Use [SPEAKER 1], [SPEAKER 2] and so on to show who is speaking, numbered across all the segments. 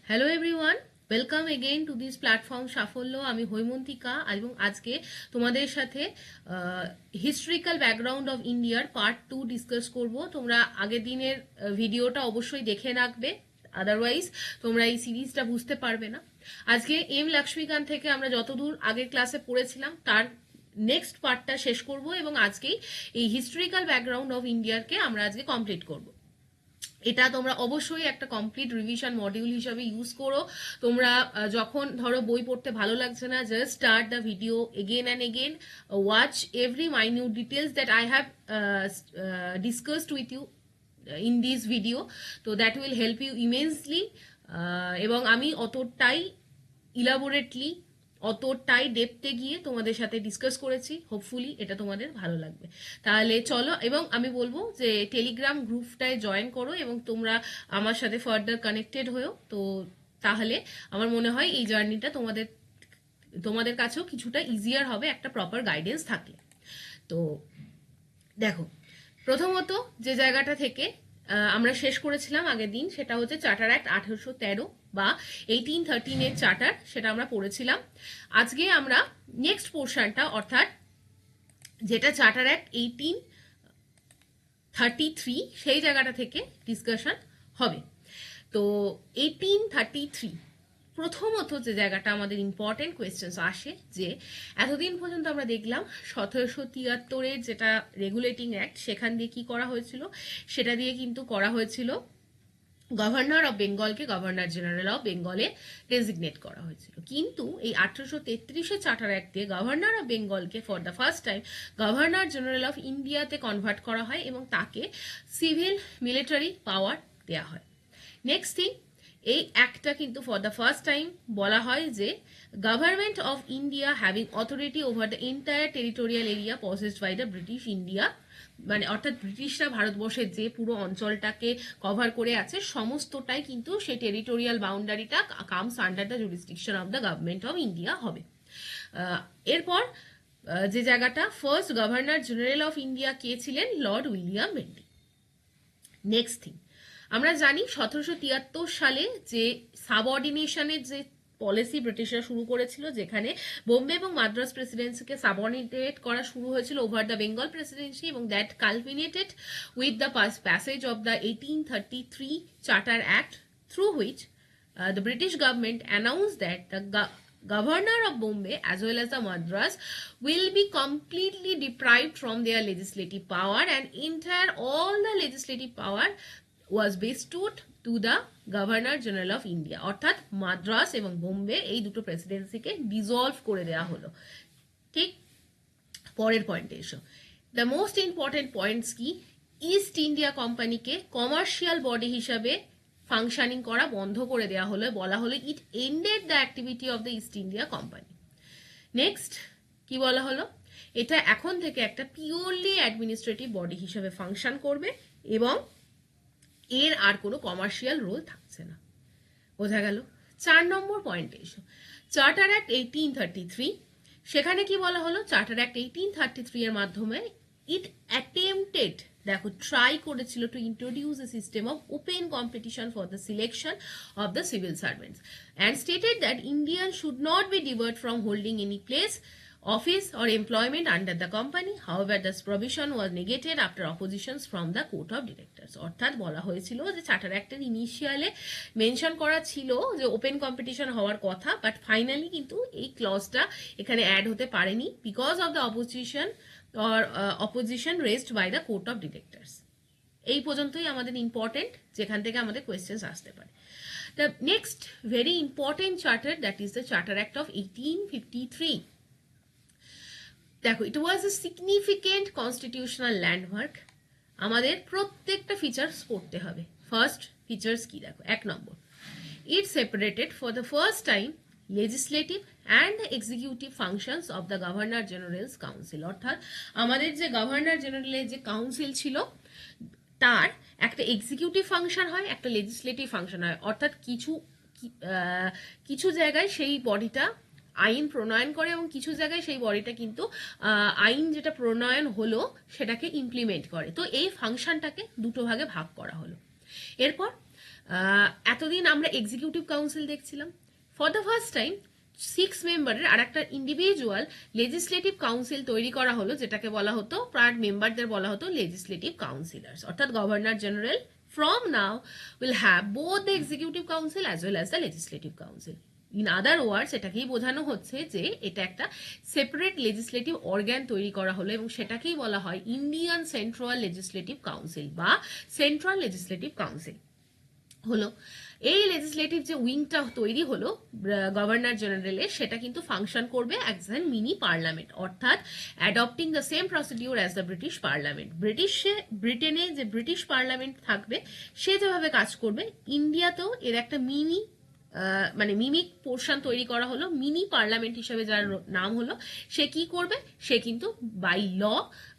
[SPEAKER 1] Hello everyone, welcome again to this platform সাফল্য। আমি হৈমন্তিকা এবং আজকে তোমাদের সাথে হিস্ট্রিক্যাল ব্যাকগ্রাউন্ড অফ ইন্ডিয়ার পার্ট 2 ডিসকাস করব। তোমরা আগের দিনের ভিডিওটা অবশ্যই দেখে রাখবে, আদারওয়াইজ তোমরা এই সিরিজটা বুঝতে পারবে না। আজকে M.Laxmikanth থেকে আমরা যতদূর আগের ক্লাসে পড়েছিলাম তার নেক্সট পার্টটা শেষ করব এবং আজকেই এই হিস্ট্রিক্যাল ব্যাকগ্রাউন্ড অফ ইন্ডিয়ারকে আমরা আজকে কমপ্লিট করব। এটা তোমরা অবশ্যই একটা কমপ্লিট রিভিশন মডিউল হিসাবে ইউজ করো। তোমরা যখন ধরো বই পড়তে ভালো লাগছে না, just start the video again and again, watch every minute details that I have discussed with you in this video. তো that will help you immensely. এবং আমি অতটাই ইলাবোরেটলি অতটাই ডেপথে গিয়ে তোমাদের সাথে ডিসকাস করেছি। হোপফুলি এটা তোমাদের ভালো লাগবে। তাহলে চলো, এবং আমি বলবো যে টেলিগ্রাম গ্রুপটায় জয়েন করো এবং তোমরা আমার সাথে ফার্দার কানেক্টেড হয়েও। তো তাহলে আমার মনে হয় এই জার্নিটা তোমাদের কাছেও কিছুটা ইজিয়ার হবে একটা প্রপার গাইডেন্স থাকলে। তো দেখো, প্রথমত যে জায়গাটা থেকে আমরা শেষ করেছিলাম আগের দিন, সেটা হচ্ছে চার্টার অ্যাক্ট 1813 বা 1813 এর চার্টার, সেটা আমরা পড়েছিলাম। আজকে আমরা নেক্সট পোর্শনটা, অর্থাৎ যেটা চার্টার অ্যাক্ট 1833, সেই জায়গাটা থেকে ডিসকাশন হবে। তো 1833 প্রথমত যে জায়গাটা আমাদের ইম্পর্টেন্ট কোয়েশ্চেন্স আসে, যে এতদিন পর্যন্ত আমরা দেখলাম 1773-এর যেটা রেগুলেটিং অ্যাক্ট, সেখান দিয়ে কি করা হয়েছিল, সেটা দিয়ে কিন্তু করা হয়েছিল গভর্নর অফ বেঙ্গলকে গভর্নর জেনারেল অফ বেঙ্গলে ডেজিগনেট করা হয়েছিল। কিন্তু এই 1833-এর চার্টার অ্যাক্ট দিয়ে গভর্নর অফ বেঙ্গলকে for the first time governor general of ইন্ডিয়াতে কনভার্ট করা হয় এবং তাকে সিভিল মিলিটারি পাওয়ার দেওয়া হয়। নেক্সট থিং, এই অ্যাক্টটা কিন্তু ফর দ্য ফার্স্ট টাইম বলা হয় যে government of India having authority over the entire territorial area possessed by the British India, মানে অর্থাৎ ব্রিটিশরা ভারতবর্ষের যে পুরো অঞ্চলটাকে কভার করে আছে সমস্তটাই কিন্তু সেই টেরিটোরিয়াল বাউন্ডারিটা comes under the jurisdiction of the government of India হবে। এরপর যে জায়গাটা, first governor general of India কে ছিলেন? Lord William Bentinck. Next thing, আমরা জানি 1773 সালে যে সাবঅর্ডিনেশনের যে পলিসি ব্রিটিশরা শুরু করেছিল, যেখানে বোম্বে এবং মাদ্রাস প্রেসিডেন্সিকে সাবঅর্ডিনেট করা শুরু হয়েছিল ওভার দ্য বেঙ্গল প্রেসিডেন্সি, এবং that culminated with the passage of the 1833 charter act, through which the British government announced that the governor of Bombay as well as the Madras will be completely deprived from their legislative power, and entire all the legislative power was bestowed to the governor general of India. অর্থাৎ মাদ্রাস এবং বোম্বে এই দুটো প্রেসিডেন্সিকে dissolved করে দেওয়া হলো। ঠিক, পরের পয়েন্টে এসো। দ্য মোস্ট ইম্পর্টেন্ট পয়েন্টস কি? ইস্ট ইন্ডিয়া কোম্পানিকে কমার্শিয়াল বডি হিসাবে ফাংশনিং করা বন্ধ করে দেওয়া হলো, বলা হলো it ended the activity of the East India Company. Next কি বলা হলো? এটা এখন থেকে একটা পিওরলি অ্যাডমিনিস্ট্রেটিভ বডি হিসাবে ফাংশন করবে এবং এর আর কোনো কমার্শিয়াল রোল থাকছে না। বোঝা গেল? 4 নম্বর পয়েন্টে এসো। চার্টার অ্যাক্ট 1833, সেখানে কি বলা হলো? চার্টার অ্যাক্ট 1833 এর মাধ্যমে ইট অ্যাটেম্পটেড, দেখো ট্রাই করেছিল, to introduce a system of open competition for the selection of the civil servants and stated that Indian should not be debarred from holding any place, office or employment under the company. However, this provision was negated after oppositions from the court of directors. অর্থাৎ বলা হয়েছিল যে charter অ্যাক্টের ইনিশিয়ালে mention করা ছিল যে open competition হওয়ার কথা, but finally কিন্তু এই ক্লজটা এখানে অ্যাড হতে পারেনি because of the opposition raised by the court of directors. এই পর্যন্তই আমাদের ইম্পর্টেন্ট, যেখান থেকে আমাদের কোয়েশ্চেন্স আসতে পারে। The next very important charter, that is the charter act of 1853। দেখো, ইট ওয়াজ এ সিগনিফিকেন্ট কনস্টিটিউশনাল ল্যান্ডমার্ক। আমাদের প্রত্যেকটা ফিচার্স পড়তে হবে। ফার্স্ট ফিচার্স কি? দেখো, 1 নম্বর, it separated for the first time legislative and executive functions of the governor general's council. অর্থাৎ আমাদের যে গভর্নর জেনারেলের যে কাউন্সিল ছিল, তার একটা এক্সিকিউটিভ ফাংশন হয়, একটা লেজিসলেটিভ ফাংশন হয়। অর্থাৎ কিছু জায়গায় সেই বডিটা আইন প্রণয়ন করে এবং কিছু জায়গায় সেই বডিটা কিন্তু আইন যেটা প্রণয়ন হলো সেটাকে ইমপ্লিমেন্ট করে। তো এই ফাংশনটাকে দুটো ভাগে ভাগ করা হলো। এরপর এতদিন আমরা এক্সিকিউটিভ কাউন্সিল দেখছিলাম, ফর দ্য ফার্স্ট টাইম 6 মেম্বারের আর একটা ইন্ডিভিজুয়াল লেজিসলেটিভ কাউন্সিল তৈরি করা হলো, যেটাকে বলা হতো প্রায় মেম্বারদের বলা হতো লেজিসলেটিভ কাউন্সিলার্স, অর্থাৎ governor general from now will have both the executive council as well as the legislative council. In other words, এটাকেই বোঝানো হচ্ছে যে এটা একটা সেপারেট লেজিসলেটিভ অর্গান তৈরি করা হলো এবং সেটাকেই বলা হয় ইন্ডিয়ান সেন্ট্রাল লেজিসলেটিভ কাউন্সিল বা সেন্ট্রাল লেজিসলেটিভ কাউন্সিল হলো। এই লেজিসলেটিভ যে উইংটা তৈরি হলো গভর্নর জেনারেলের, সেটা কিন্তু ফাংশন করবে অ্যাজ এন মিনি পার্লামেন্ট, অর্থাৎ adopting the same procedure as the British parliament. ব্রিটেনে যে ব্রিটিশ পার্লামেন্ট থাকবে সে যেভাবে কাজ করবে, ইন্ডিয়াতেও এর একটা মানে মিমিক পোর্শন তৈরি করা হলো, মিনি পার্লামেন্ট হিসেবে যার নাম হলো। সে কি করবে, সে কিন্তু বাই ল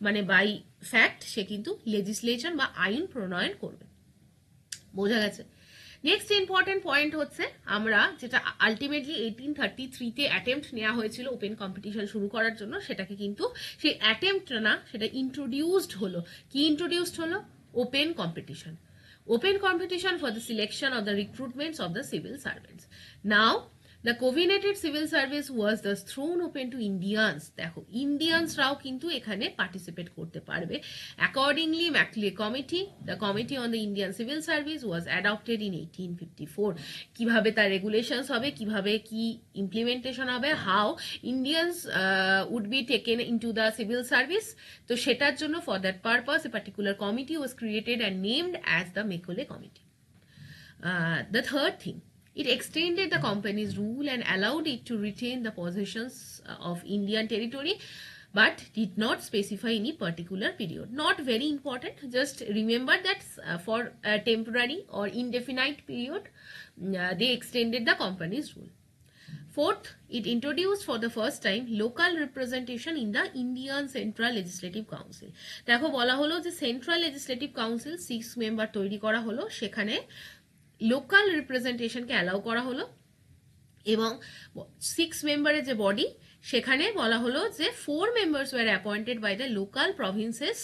[SPEAKER 1] মানে বাই ফ্যাক্ট সে কিন্তু লেজিসলেশন বা আইন প্রণয়ন করবে। বোঝা গেছে? নেক্সট ইম্পর্টেন্ট পয়েন্ট হচ্ছে আমরা যেটা আলটিমেটলি 1833-তে অ্যাটেম্পট নেওয়া হয়েছিল ওপেন কম্পিটিশন শুরু করার জন্য, সেটাকে কিন্তু সেই অ্যাটেম্পট না, সেটা ইন্ট্রোডিউসড হলো। কি ইন্ট্রোডিউসড হলো? Open competition. Open competition for the selection of the recruitments of the civil servants. Now, the covenanted civil service was thus thrown open to Indians. দেখো ইন্ডিয়ানসরাও কিন্তু এখানে পার্টিসিপেট করতে পারবে। Accordingly, Macleay Committee, the Committee on the Indian Civil Service, was adopted in 1854. কিভাবে তার regulations হবে, কিভাবে কি ইমপ্লিমেন্টেশন হবে, how Indians would be taken into the civil service, তো সেটার জন্য for that purpose a particular committee was created and named as the Macleay Committee. The third thing, it extended the company's rule and allowed it to retain the possessions of Indian territory, but did not specify any particular period. Not very important, just remember that for a temporary or indefinite period, they extended the company's rule. Fourth, it introduced for the first time local representation in the Indian Central Legislative Council. দেখো বলা হলো যে central legislative council 6 member তৈরি করা হলো, সেখানে local রিপ্রেজেন্টেশনকে allow করা হলো এবং 6 মেম্বারের যে বডি সেখানে বলা হলো যে 4 members were appointed by the local provinces.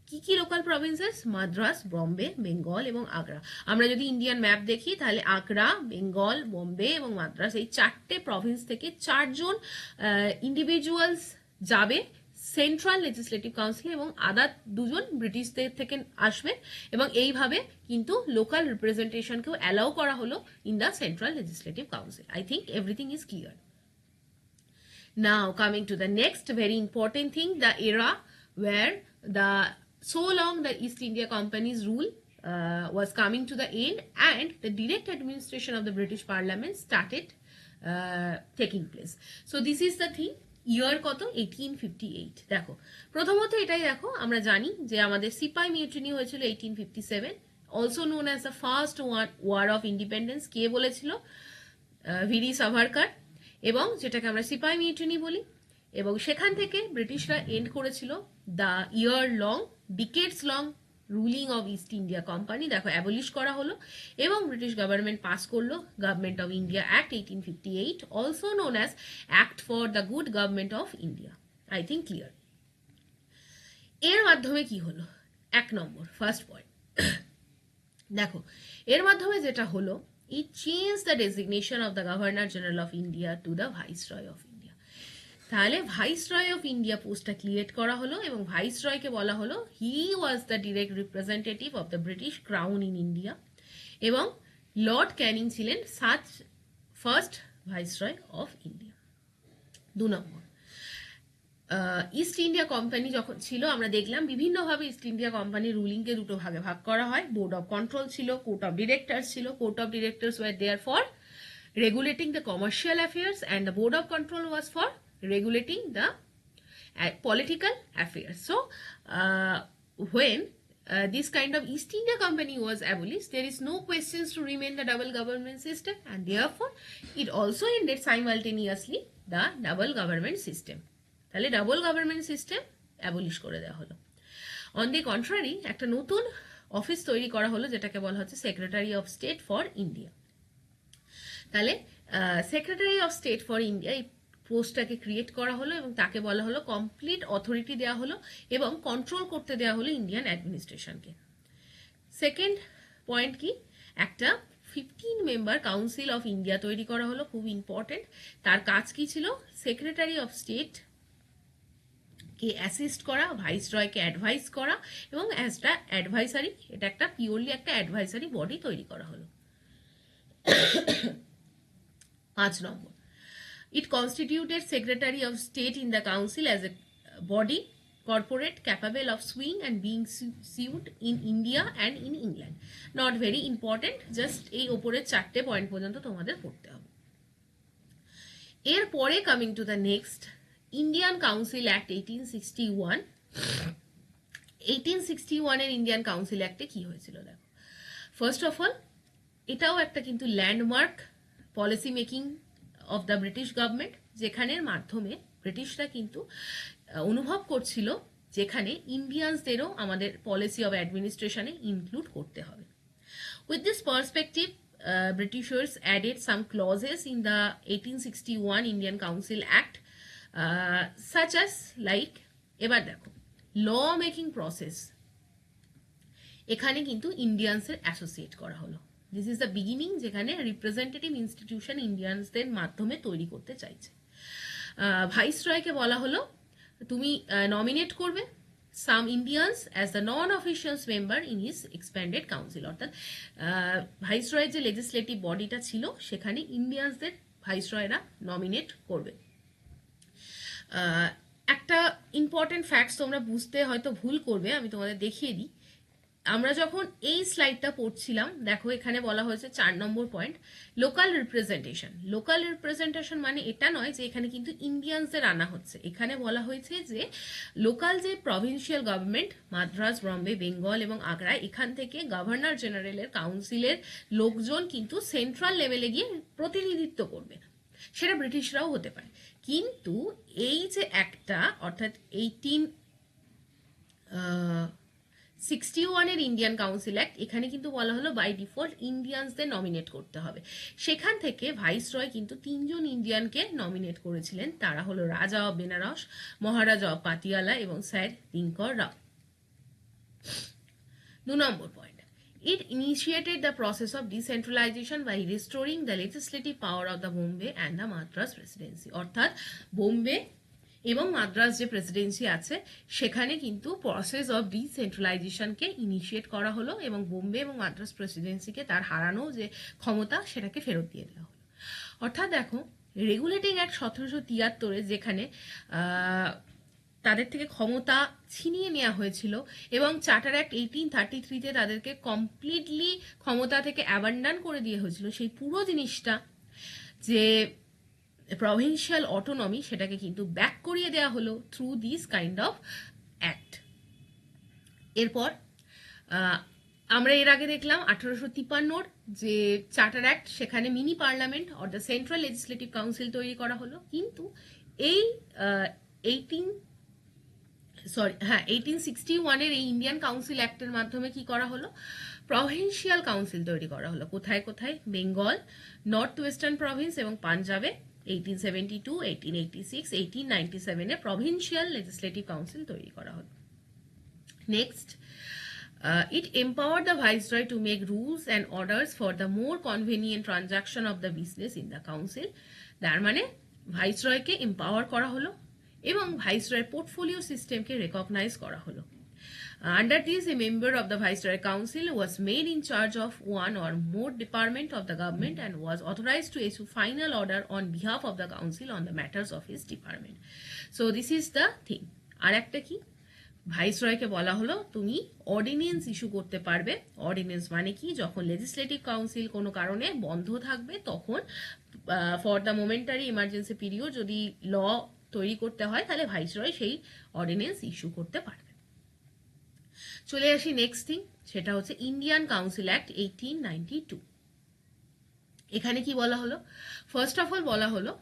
[SPEAKER 1] কি কি লোকাল প্রভিন্সেস? মাদ্রাস, বম্বে, বেঙ্গল এবং আগ্রা। আমরা যদি ইন্ডিয়ান ম্যাপ দেখি তাহলে আগ্রা, বেঙ্গল, বম্বে এবং মাদ্রাস এই 4টে প্রভিন্স থেকে 4 জন ইন্ডিভিজুয়ালস যাবে সেন্ট্রাল লেজিসলেটিভ কাউন্সিলে এবং আদার 2 জন ব্রিটিশদের থেকে আসবে এবং এইভাবে কিন্তু লোকাল রিপ্রেজেন্টেশনকেও অ্যালাউ করা হলো in the central legislative council. I think everything is clear. Now coming to the next very important thing, the era where so long the East India Company's rule was coming to the end and the direct administration of the British Parliament started taking place. So this is the thing. ইয়ার কত? 1858। দেখো প্রথমত এটাই দেখো, আমরা জানি যে আমাদের সিপাই mutiny হয়েছিল 1857, also known as the first war of independence. কে বলেছিল? ভীর সাভারকার, এবং যেটাকে আমরা সিপাই মিউটিনি বলি। এবং সেখান থেকে ব্রিটিশরা এন্ড করেছিল the year long, ডিকেডস long ruling of east India company. দেখো অ্যাবলিশ করা হলো এবং ব্রিটিশ গভর্নমেন্ট পাস করলো government of India act 1858, also known as act for the good government of India. I think clear. এর মাধ্যমে কি হলো? 1 নম্বর ফার্স্ট পয়েন্ট, দেখো এর মাধ্যমে যেটা হলো, it changed the designation of the Governor General of India to the Viceroy of India. তাহলে ভাইসরয় অফ ইন্ডিয়া পোস্টটা ক্রিয়েট করা হলো এবং ভাইসরয়কে বলা হলো he was the direct representative of the British crown in India এবং লর্ড ক্যানিং ছিলেন ফার্স্ট ভাইসরয় অফ ইন্ডিয়া। 2 নম্বর, ইস্ট ইন্ডিয়া কোম্পানি যখন ছিল আমরা দেখলাম বিভিন্নভাবে ইস্ট ইন্ডিয়া কোম্পানির রুলিংকে 2টো ভাগে ভাগ করা হয়। বোর্ড অফ কন্ট্রোল ছিল, কোর্ট অফ ডিরেক্টরস ছিল। Court of directors were there for regulating the commercial affairs and the board of control was for regulating the political affairs. So when this kind of East India Company was abolished, there is no questions to remain the double government system, and therefore it also ended simultaneously the double government system. তাহলে double government system abolish করে দেওয়া হলো। On the contrary একটা নতুন office তৈরি করা হলো যেটাকে বলা হচ্ছে secretary of state for India. তাহলে secretary of state for India এই পোস্টটাকে ক্রিয়েট করা হলো এবং তাকে বলা হলো কমপ্লিট অথরিটি দেওয়া হলো এবং কন্ট্রোল করতে দেওয়া হলো ইন্ডিয়ান অ্যাডমিনিস্ট্রেশনকে। সেকেন্ড পয়েন্ট কি? একটা 15 মেম্বার কাউন্সিল অফ ইন্ডিয়া তৈরি করা হলো, খুব ইম্পর্টেন্ট। তার কাজ কি ছিল? Secretary of state K assist করা, ভাইসরয়কে অ্যাডভাইস করা, এবং একটা অ্যাডভাইসারি, এটা একটা পিওরলি একটা অ্যাডভাইসারি বডি তৈরি করা হলো। 5 নম্বর, it constituted secretary of state in the council as a body corporate capable of suing and being sued in India and in England. Not very important, just এই ওপরের 4টে point পর্যন্ত তোমাদের পড়তে হবে। এরপরে coming to the next, Indian council act 1861। 1861 এর Indian council অ্যাক্টে কি হয়েছিল দেখো। ফার্স্ট অফ অল, এটাও একটা কিন্তু landmark policy making of the British government, যেখানের মাধ্যমে ব্রিটিশরা কিন্তু অনুভব করছিল যেখানে ইন্ডিয়ানসদেরও আমাদের পলিসি অফ অ্যাডমিনিস্ট্রেশনে ইনক্লুড করতে হবে। With this perspective, Britishers added some clauses in the 1861 Indian Council Act, such as like, এবার দেখো, ল মেকিং প্রসেস এখানে কিন্তু ইন্ডিয়ানসের অ্যাসোসিয়েট করা হলো। দিস ইজ দ্য বিগিনিং, যেখানে রিপ্রেজেন্টেটিভ ইনস্টিটিউশন ইন্ডিয়ানসদের মাধ্যমে তৈরি করতে চাইছে। ভাইসরয়কে বলা হলো তুমি নমিনেট করবে some Indians as the non-official member in his expanded council, অর্থাৎ ভাইসরয়ের যে লেজিসলেটিভ বডিটা ছিল সেখানে ইন্ডিয়ানসদের ভাইসরয়রা নমিনেট করবে। একটা ইম্পর্টেন্ট ফ্যাক্টস তোমরা বুঝতে হয়তো ভুল করবে, আমি তোমাদের দেখিয়ে দিই। আমরা যখন এই স্লাইডটা পড়ছিলাম, দেখো এখানে বলা হয়েছে 4 নম্বর point, local representation. Local representation মানে এটা নয় যে এখানে কিন্তু ইন্ডিয়ানসদের আনা হচ্ছে, এখানে বলা হয়েছে যে লোকাল যে প্রভিন্সিয়াল গভর্নমেন্ট, মাদ্রাজ, বম্বে, বেঙ্গল এবং আগ্রা, এখান থেকে গভর্নর জেনারেলের কাউন্সিলের লোকজন কিন্তু সেন্ট্রাল লেভেলে গিয়ে প্রতিনিধিত্ব করবে, সেটা ব্রিটিশরাও হতে পারে। কিন্তু এই যে একটা, অর্থাৎ 1861 এর ইন্ডিয়ান কাউন্সিল অ্যাক্ট, এখানে কিন্তু বলা হলো বাই ডিফল্ট ইন্ডিয়ানসদের নমিনেট করতে হবে। সেখান থেকে ভাইসরয় কিন্তু 3 জন ইন্ডিয়ানকে নমিনেট করেছিলেন, তারা হলো রাজা অব বেনারস, মহারাজা অব পাতিয়ালা এবং স্যার দিনকর রাও। 2 নম্বর point, it initiated the process of decentralization by restoring the legislative power of the Bombay and the Madras presidency, অর্থাৎ বোম্বে এবং মাদ্রাস যে প্রেসিডেন্সি আছে সেখানে কিন্তু প্রসেস অফ ডিসেন্ট্রালাইজেশনকে ইনিশিয়েট করা হলো এবং বোম্বে এবং মাদ্রাস প্রেসিডেন্সিকে তার হারানো যে ক্ষমতা সেটাকে ফেরত দিয়ে দেওয়া হলো। অর্থাৎ দেখো, রেগুলেটিং অ্যাক্ট 1773 যেখানে তাদের থেকে ক্ষমতা ছিনিয়ে নেওয়া হয়েছিল এবং চার্টার অ্যাক্ট 1833 তাদেরকে কমপ্লিটলি ক্ষমতা থেকে অ্যাবান্ডন করে দিয়ে হয়েছিল, সেই পুরো জিনিসটা যে প্রভিন্সিয়াল অটোনমি সেটাকে কিন্তু ব্যাক করিয়ে দেওয়া হলো through this kind of act. এরপর আমরা এর আগে দেখলাম 1853 যে চার্টার অ্যাক্ট, সেখানে mini parliament or the central legislative council তৈরি করা হলো। কিন্তু এই 1861 এর এই ইন্ডিয়ান কাউন্সিল অ্যাক্টের মাধ্যমে কি করা হলো? প্রভিন্সিয়াল কাউন্সিল তৈরি করা হলো। কোথায় কোথায়? বেঙ্গল, নর্থ ওয়েস্টার্ন প্রভিন্স এবং পাঞ্জাবে 1872, 1886, 1897 এ প্রভিন্সিয়াল লেজিসলেটিভ কাউন্সিল তৈরি করা হলো। Next, it empowered the viceroy to make rules and orders for the more convenient transaction of the business in the council. তার মানে ভাইসরয়কে এম্পাওয়ার করা হলো এবং ভাইসরয়ের পোর্টফোলিও সিস্টেমকে রেকগনাইজ করা হলো। Under this, a member of the Viceroy Council was made in charge of one or more department of the government and was authorized to issue final order on behalf of the council on the matters of his department. So this is the thing. আর একটা কি? ভাইসরয়কে বলা হলো তুমি ordinance issue করতে পারবে। Ordinance মানে কি? যখন লেজিসলেটিভ কাউন্সিল কোনো কারণে বন্ধ থাকবে তখন for the momentary emergency period যদি ল তৈরি করতে হয় তাহলে ভাইসরয় সেই অর্ডিনেন্স ইস্যু করতে পারবে। চলে আসি নেক্সট থিং, সেটা হচ্ছে ইন্ডিয়ান কাউন্সিল অ্যাক্ট 1892। এখানে কি বলা হলো? ফার্স্ট অফ অল বলা হলো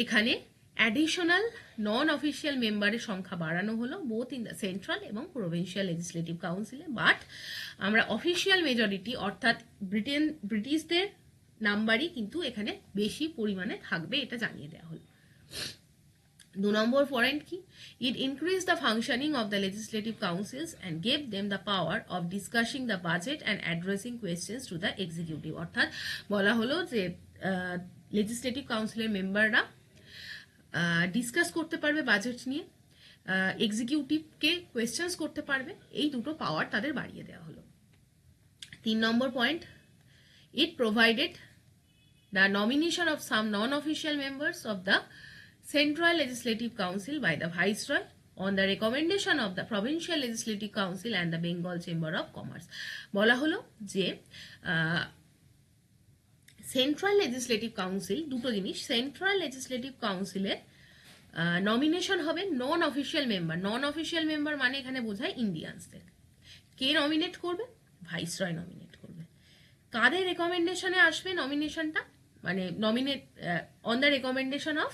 [SPEAKER 1] এখানে অ্যাডিশনাল নন অফিসিয়াল মেম্বারের সংখ্যা বাড়ানো হলো বোথ ইন দ্য সেন্ট্রাল এবং প্রভিন্সিয়াল লেজিসলেটিভ কাউন্সিলে। বাট আমরা অফিসিয়াল মেজরিটি অর্থাৎ ব্রিটিশদের নাম্বারই কিন্তু এখানে বেশি পরিমাণে থাকবে, এটা জানিয়ে দেওয়া হলো। 2 নম্বর পয়েন্ট কি, it increased the functioning of the legislative councils and gave them the power of discussing the budget and addressing questions to the executive। অর্থাৎ বলা হলো যে লেজিসলেটিভ কাউন্সিলের মেম্বাররা ডিসকাস করতে পারবে বাজেট নিয়ে, এক্সিকিউটিভকে কোয়েশ্চেন্স করতে পারবে, এই দুটো পাওয়ার তাদের বাড়িয়ে দেওয়া হলো। 3 নম্বর point, it provided the nomination of some non-official members of the Central Legislative Council by the Viceroy on the recommendation of the Provincial Legislative Council and the Bengal Chamber of Commerce। বলা হলো যে central legislative council, দুটো জিনিস, central legislative কাউন্সিলের nomination হবে নন official member. নন official member মানে এখানে বোঝায় ইন্ডিয়ানসদের। কে নমিনেট করবে? ভাইসরয় নমিনেট করবে। কাদের রেকমেন্ডেশনে আসবে নমিনেশনটা? মানে nominate on the recommendation of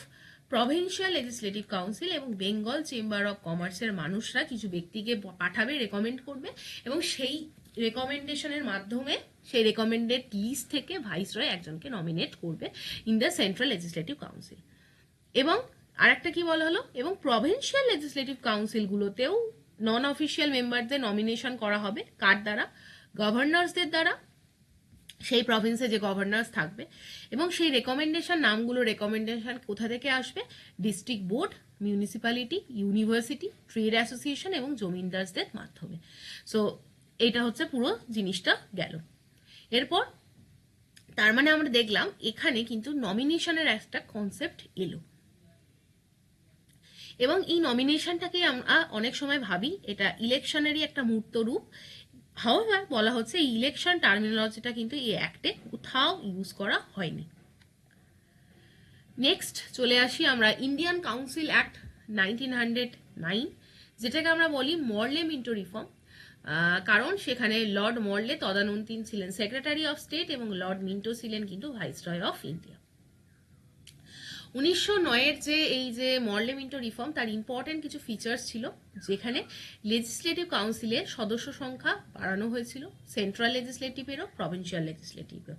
[SPEAKER 1] provincial legislative council এবং বেঙ্গল চেম্বার অফ কমার্সের মানুষরা কিছু ব্যক্তিকে পাঠাবে, রেকমেন্ড করবে, এবং সেই রেকমেন্ডেশনের মাধ্যমে সেই রেকমেন্ডেড লিস্ট থেকে ভাইসরয় একজনকে নমিনেট করবে in the central legislative council. এবং আরেকটা কি বলা হলো, এবং প্রভিন্সিয়াল লেজিসলেটিভ কাউন্সিলগুলোতেও নন অফিসিয়াল মেম্বারদের নমিনেশন করা হবে। কার দ্বারা? গভর্নর্সদের দ্বারা, সেই প্রভিন্সে যে গভর্নর্স থাকবে। এবং সেই রেকমেন্ডেশন নামগুলো, রেকমেন্ডেশন কোথা থেকে আসবে? District board, municipality, university, trade association এবং জমিদারদের মাধ্যমে। সো এটা হচ্ছে পুরো জিনিসটা গেল। এরপর তার মানে আমরা দেখলাম এখানে কিন্তু নমিনেশনের একটা কনসেপ্ট এলো, এবং এই নমিনেশনটাকে আমরা অনেক সময় ভাবি এটা ইলেকশনেরই একটা মূর্ত রূপ। হাউএভার বলা হচ্ছে এই ইলেকশন টার্মিনোলজিটা কিন্তু এই অ্যাক্টে কোথাও ইউজ করা হয়নি। নেক্সট চলে আসি আমরা ইন্ডিয়ান কাউন্সিল অ্যাক্ট 1909, যেটাকে আমরা বলি মর্লে মিন্টো রিফর্ম, কারণ সেখানে লর্ড মর্লে তদানীন্তন ছিলেন সেক্রেটারি অফ স্টেট এবং লর্ড মিন্টো ছিলেন কিন্তু ভাইসরয় অফ ইন্ডিয়া। 1909-এর যে এই যে মর্লে মিন্টো রিফর্ম, তার ইম্পর্টেন্ট কিছু ফিচার্স ছিল, যেখানে লেজিসলেটিভ কাউন্সিলের সদস্য সংখ্যা বাড়ানো হয়েছিল, সেন্ট্রাল লেজিসলেটিভেরও, প্রভিন্সিয়াল লেজিসলেটিভেরও।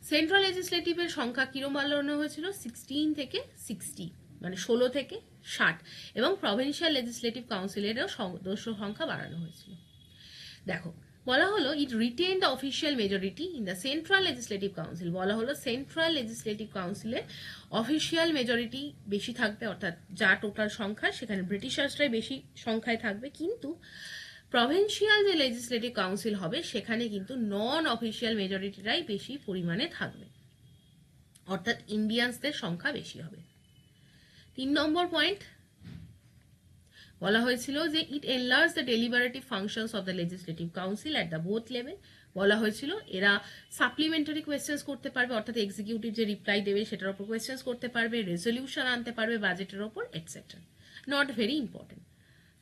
[SPEAKER 1] সেন্ট্রাল লেজিসলেটিভের সংখ্যা কিরম বাড়ানো হয়েছিল? 16 থেকে 60, মানে 16 থেকে 60, এবং প্রভিন্সিয়াল লেজিসলেটিভ কাউন্সিলেরও সদস্য সংখ্যা বাড়ানো হয়েছিল। দেখো বলা হলো it retain the official majority in the central legislative council. বলা হলো সেন্ট্রাল লেজিসলেটিভ কাউন্সিলে অফিসিয়াল মেজরিটি বেশি থাকবে, অর্থাৎ যা টোটাল সংখ্যা সেখানে ব্রিটিশার্সরাই বেশি সংখ্যায় থাকবে, কিন্তু প্রভিন্সিয়াল যে লেজিসলেটিভ কাউন্সিল হবে সেখানে কিন্তু নন অফিসিয়াল মেজরিটিরাই বেশি পরিমাণে থাকবে, অর্থাৎ ইন্ডিয়ানসদের সংখ্যা বেশি হবে। 3 নম্বর পয়েন্ট বলা হয়েছিল যে it enlarge the deliberative functions of the legislative council at the both level. বলা হয়েছিল এরা সাপ্লিমেন্টারি কোয়েশ্চেন্স করতে পারবে, অর্থাৎ এক্সিকিউটিভ যে রিপ্লাই দেবে সেটার উপর কোয়েশ্চেন্স করতে পারবে, রেজলিউশন আনতে পারবে বাজেটের ওপর, etcetera. Not very important.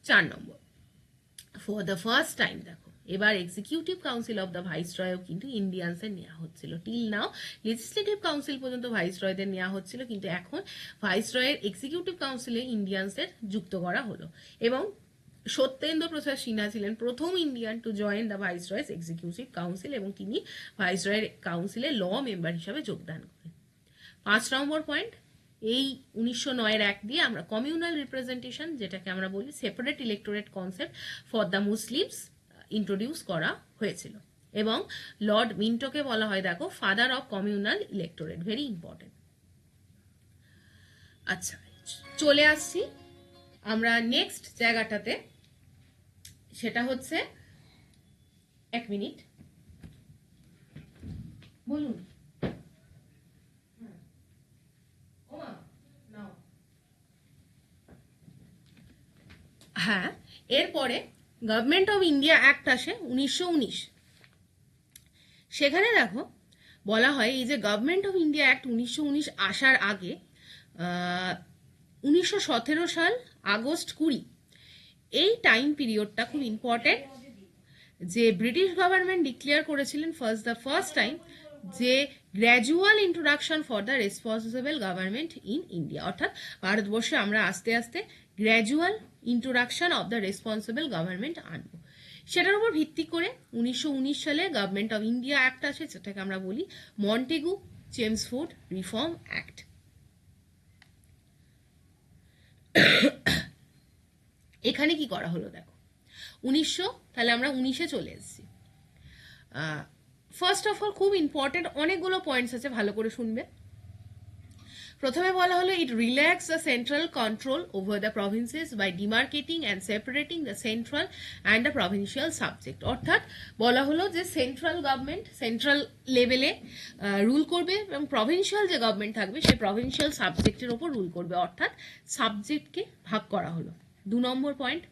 [SPEAKER 1] 4 number, for the first time দেখো এবার এক্সিকিউটিভ কাউন্সিল অফ দ্য ভাইসরয়ও কিন্তু ইন্ডিয়ানসের নেওয়া হচ্ছিল। টিল নাও লেজিসলেটিভ কাউন্সিল পর্যন্ত ভাইসরয়দের নেওয়া হচ্ছিল, কিন্তু এখন ভাইসরয়ের এক্সিকিউটিভ কাউন্সিলে ইন্ডিয়ানসের যুক্ত করা হলো, এবং সত্যেন্দ্র প্রসাদ সিনহা ছিলেন প্রথম Indian to join the viceroy's executive council, এবং তিনি ভাইসরয়ের কাউন্সিলে ল মেম্বার হিসাবে যোগদান করেন। 5 নম্বর পয়েন্ট, এই 1909-এর অ্যাক্ট দিয়ে আমরা কমিউনাল রিপ্রেজেন্টেশন, যেটাকে আমরা বলি separate electorate concept for the Muslims, introduce করা হয়েছিল, এবং লর্ড মিন্টোকে বলা হয় দেখো father of communal electorate, very important. আচ্ছা চলে আসছি আমরা নেক্সট জায়গাটাতে, সেটা হচ্ছে, এক মিনিট বলুন। হ্যাঁ, এরপরে গভর্নমেন্ট অফ ইন্ডিয়া অ্যাক্ট আসে 1919। সেখানে দেখো বলা হয় এই যে গভর্নমেন্ট অফ ইন্ডিয়া অ্যাক্ট 1919 আসার আগে 1917 সাল আগস্ট 20, এই টাইম পিরিয়ডটা খুব ইম্পর্টেন্ট, যে ব্রিটিশ গভর্নমেন্ট ডিক্লেয়ার করেছিলেন দ্য ফার্স্ট টাইম যে gradual introduction for the responsible government in India, অর্থাৎ ভারতবর্ষে আমরা আস্তে আস্তে gradual introduction of the responsible government আনবো। সেটার উপর ভিত্তি করে 1919 সালে গভর্নমেন্ট অফ ইন্ডিয়া অ্যাক্ট আসে, যেটাকে আমরা বলি মন্টেগু চেমসফোর্ড রিফর্ম অ্যাক্ট। এখানে কি করা হলো দেখো 1900, তাহলে আমরা 19-এ চলে এসেছি। ফার্স্ট অফ অল খুব ইম্পর্টেন্ট অনেকগুলো পয়েন্টস আছে, ভালো করে শুনবে। প্রথমে বলা হলো it relax the central control over the provinces by demarcating and separating the central and the provincial subject. অর্থাৎ বলা হলো যে সেন্ট্রাল গভর্নমেন্ট সেন্ট্রাল লেভেলে রুল করবে এবং প্রভিন্সিয়াল যে গভর্নমেন্ট থাকবে সেই প্রভিন্সিয়াল সাবজেক্টের ওপর রুল করবে, অর্থাৎ সাবজেক্টকে ভাগ করা হলো। 2 নম্বর পয়েন্ট,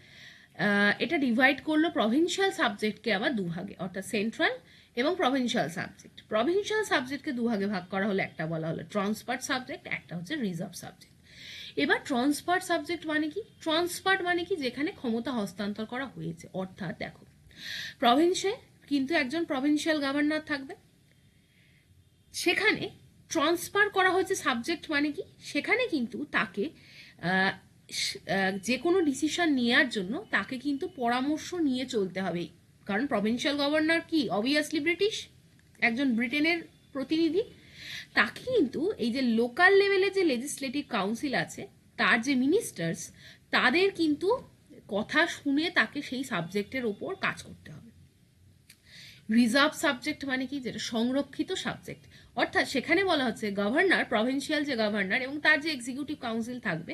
[SPEAKER 1] এটা ডিভাইড করলো প্রভিন্সিয়াল সাবজেক্টকে আবার দুভাগে, অর্থাৎ সেন্ট্রাল এবং প্রভিন্সিয়াল সাবজেক্ট। প্রভিন্সিয়াল সাবজেক্টকে দুভাগে ভাগ করা হলো, একটা বলা হলো ট্রান্সপার্ট সাবজেক্ট, একটা হচ্ছে রিজার্ভ সাবজেক্ট। এবার ট্রান্সপার্ট সাবজেক্ট মানে কি? ট্রান্সপার্ট মানে কি? যেখানে ক্ষমতা হস্তান্তর করা হয়েছে। অর্থাৎ দেখো প্রভিন্সে কিন্তু একজন প্রভিন্সিয়াল গভর্নর থাকবে, সেখানে ট্রান্সফার করা হয়েছে সাবজেক্ট মানে কি? সেখানে কিন্তু তাকে যে কোনো ডিসিশন নেওয়ার জন্য তাকে কিন্তু পরামর্শ নিয়ে চলতে হবে, কারণ প্রভিন্সিয়াল গভর্নর কি অবভিয়াসলি ব্রিটিশ, একজন ব্রিটেনের প্রতিনিধি। তাকে কিন্তু এই যে লোকাল লেভেলে যে লেজিসলেটিভ কাউন্সিল আছে তার যে মিনিস্টার্স, তাদের কিন্তু কথা শুনে তাকে সেই সাবজেক্টের ওপর কাজ করতে হবে। রিজার্ভ সাবজেক্ট মানে কি? যেটা সংরক্ষিত সাবজেক্ট, অর্থাৎ সেখানে বলা হচ্ছে গভর্নর, প্রভিন্সিয়াল যে গভর্নর এবং তার যে এক্সিকিউটিভ কাউন্সিল থাকবে,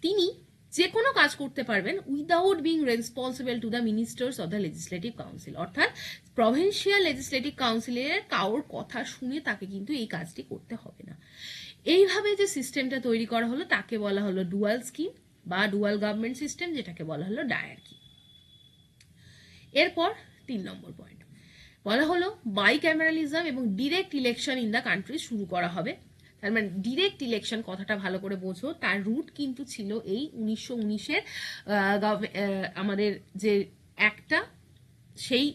[SPEAKER 1] তিনি যে কোনো কাজ করতে পারবেন without being responsible to the ministers of the legislative council. অর্থাৎ প্রভিন্সিয়াল লেজিসলেটিভ কাউন্সিলের কারোর কথা শুনে তাকে কিন্তু এই কাজটি করতে হবে না। এইভাবে যে সিস্টেমটা তৈরি করা হলো তাকে বলা হলো ডুয়াল স্কিম বা ডুয়াল গভর্নমেন্ট সিস্টেম, যেটাকে বলা হলো ডায়ারকি। এরপর 3 নম্বর পয়েন্ট বলা হলো বাইক্যামেরালিজম এবং direct election in the country শুরু করা হবে। তার মানে ডিরেক্ট ইলেকশন কথাটা ভালো করে বোঝো, তার রুট কিন্তু ছিল এই 1919-এর আমাদের যে একটা সেই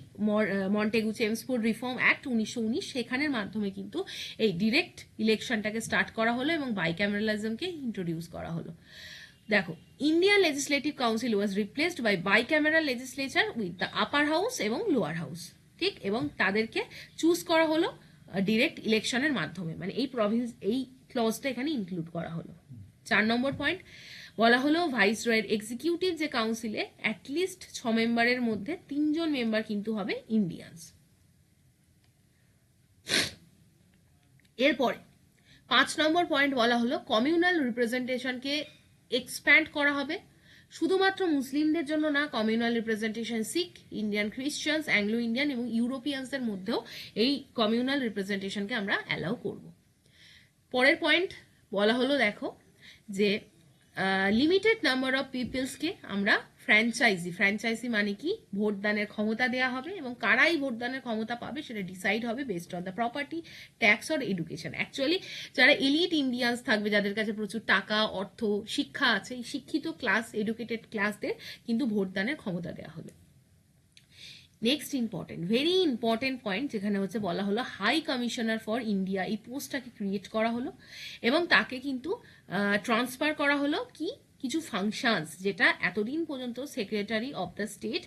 [SPEAKER 1] মন্টেগু চেমসফোর্ড রিফর্ম অ্যাক্ট 1919, সেখানের মাধ্যমে কিন্তু এই ডিরেক্ট ইলেকশনটাকে স্টার্ট করা হলো এবং বাইক্যামেরালিজমকে ইন্ট্রোডিউস করা হলো। দেখো Indian legislative council was replaced by bicameral legislature with the upper house এবং লোয়ার হাউস, ঠিক, এবং তাদেরকে চুজ করা হলো ডিরেক্ট ইলেকশনের মাধ্যমে, মানে এই প্রভিন্স এই ক্লজটা এখানে ইনক্লুড করা হলো। 4 নম্বর পয়েন্ট বলা হলো ভাইসরয়ের এক্সিকিউটিভ যে কাউন্সিলে অ্যাটলিস্ট 6 মেম্বারের মধ্যে 3 জন মেম্বার কিন্তু হবে ইন্ডিয়ানস। এরপরে 5 নম্বর পয়েন্ট বলা হলো কমিউনাল রিপ্রেজেন্টেশনকে এক্সপ্যান্ড করা হবে, শুধুমাত্র মুসলিমদের জন্য না, কমিউনাল রিপ্রেজেন্টেশন শিখ, ইন্ডিয়ান খ্রিস্টানস, অ্যাংলো ইন্ডিয়ান এবং ইউরোপিয়ানসদের মধ্যেও এই কমিউনাল রিপ্রেজেন্টেশনকে আমরা অ্যালাউ করব। পরের পয়েন্ট বলা হলো দেখো যে লিমিটেড নাম্বার অফ পিপলসকে আমরা ফ্র্যাঞ্চাইজি মানে কি? ভোটদানের ক্ষমতা দেওয়া হবে এবং কারাই ভোটদানের ক্ষমতা পাবে সেটা ডিসাইড হবে based on the property, tax or education. Actually যারা এলিট ইন্ডিয়ানস থাকবে, যাদের কাছে প্রচুর টাকা, অর্থ, শিক্ষা আছে, এই শিক্ষিত ক্লাস, এডুকেটেড ক্লাসদের কিন্তু ভোটদানের ক্ষমতা দেওয়া হবে। Next important, very important point যেখানে হচ্ছে বলা হলো হাই কমিশনার ফর ইন্ডিয়া, এই পোস্টটাকে ক্রিয়েট করা হলো এবং তাকে কিন্তু ট্রান্সফার করা হলো কি কিছু ফাংশনস, যেটা এতদিন পর্যন্ত secretary of the state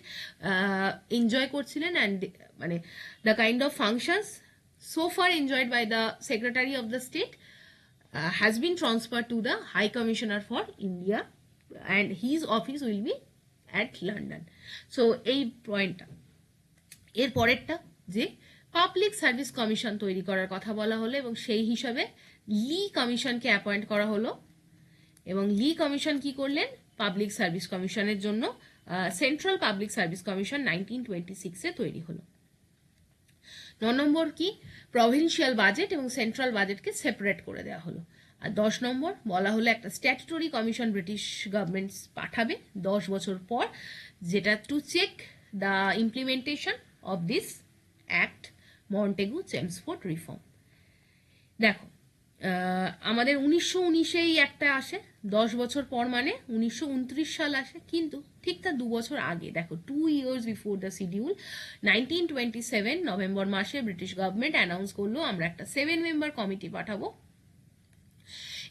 [SPEAKER 1] enjoy করছিলেন, অ্যান্ড মানে the kind of functions so far enjoyed by the Secretary of the State has been transferred to the High Commissioner for India and his office will be at London. So এই পয়েন্টটা। এর পরেরটা যে public service commission তৈরি করার কথা বলা হলো এবং সেই হিসাবে লি কমিশনকে অ্যাপয়েন্ট করা হলো এবং লি কমিশন কি করলেন? পাবলিক সার্ভিস কমিশনের জন্য সেন্ট্রাল পাবলিক সার্ভিস কমিশন 1926-এ তৈরি হলো। 9 নম্বর কি? প্রভিন্সিয়াল বাজেট এবং সেন্ট্রাল বাজেটকে সেপারেট করে দেওয়া হলো। আর 10 নম্বর বলা হলো একটা স্ট্যাটুটরি কমিশন ব্রিটিশ গভর্নমেন্ট পাঠাবে 10 বছর পর, যেটা to check the implementation of this act Montagu Chelmsford reform. দেখো আমাদের 1919-এই একটা আসে, 10 বছর পর মানে 1929 সাল আসে, কিন্তু ঠিক তার 2 বছর আগে দেখো 2 years before the schedule 1927 November মাসে ব্রিটিশ গভর্নমেন্ট অ্যানাউন্স করলো আমরা একটা 7 মেম্বার কমিটি পাঠাবো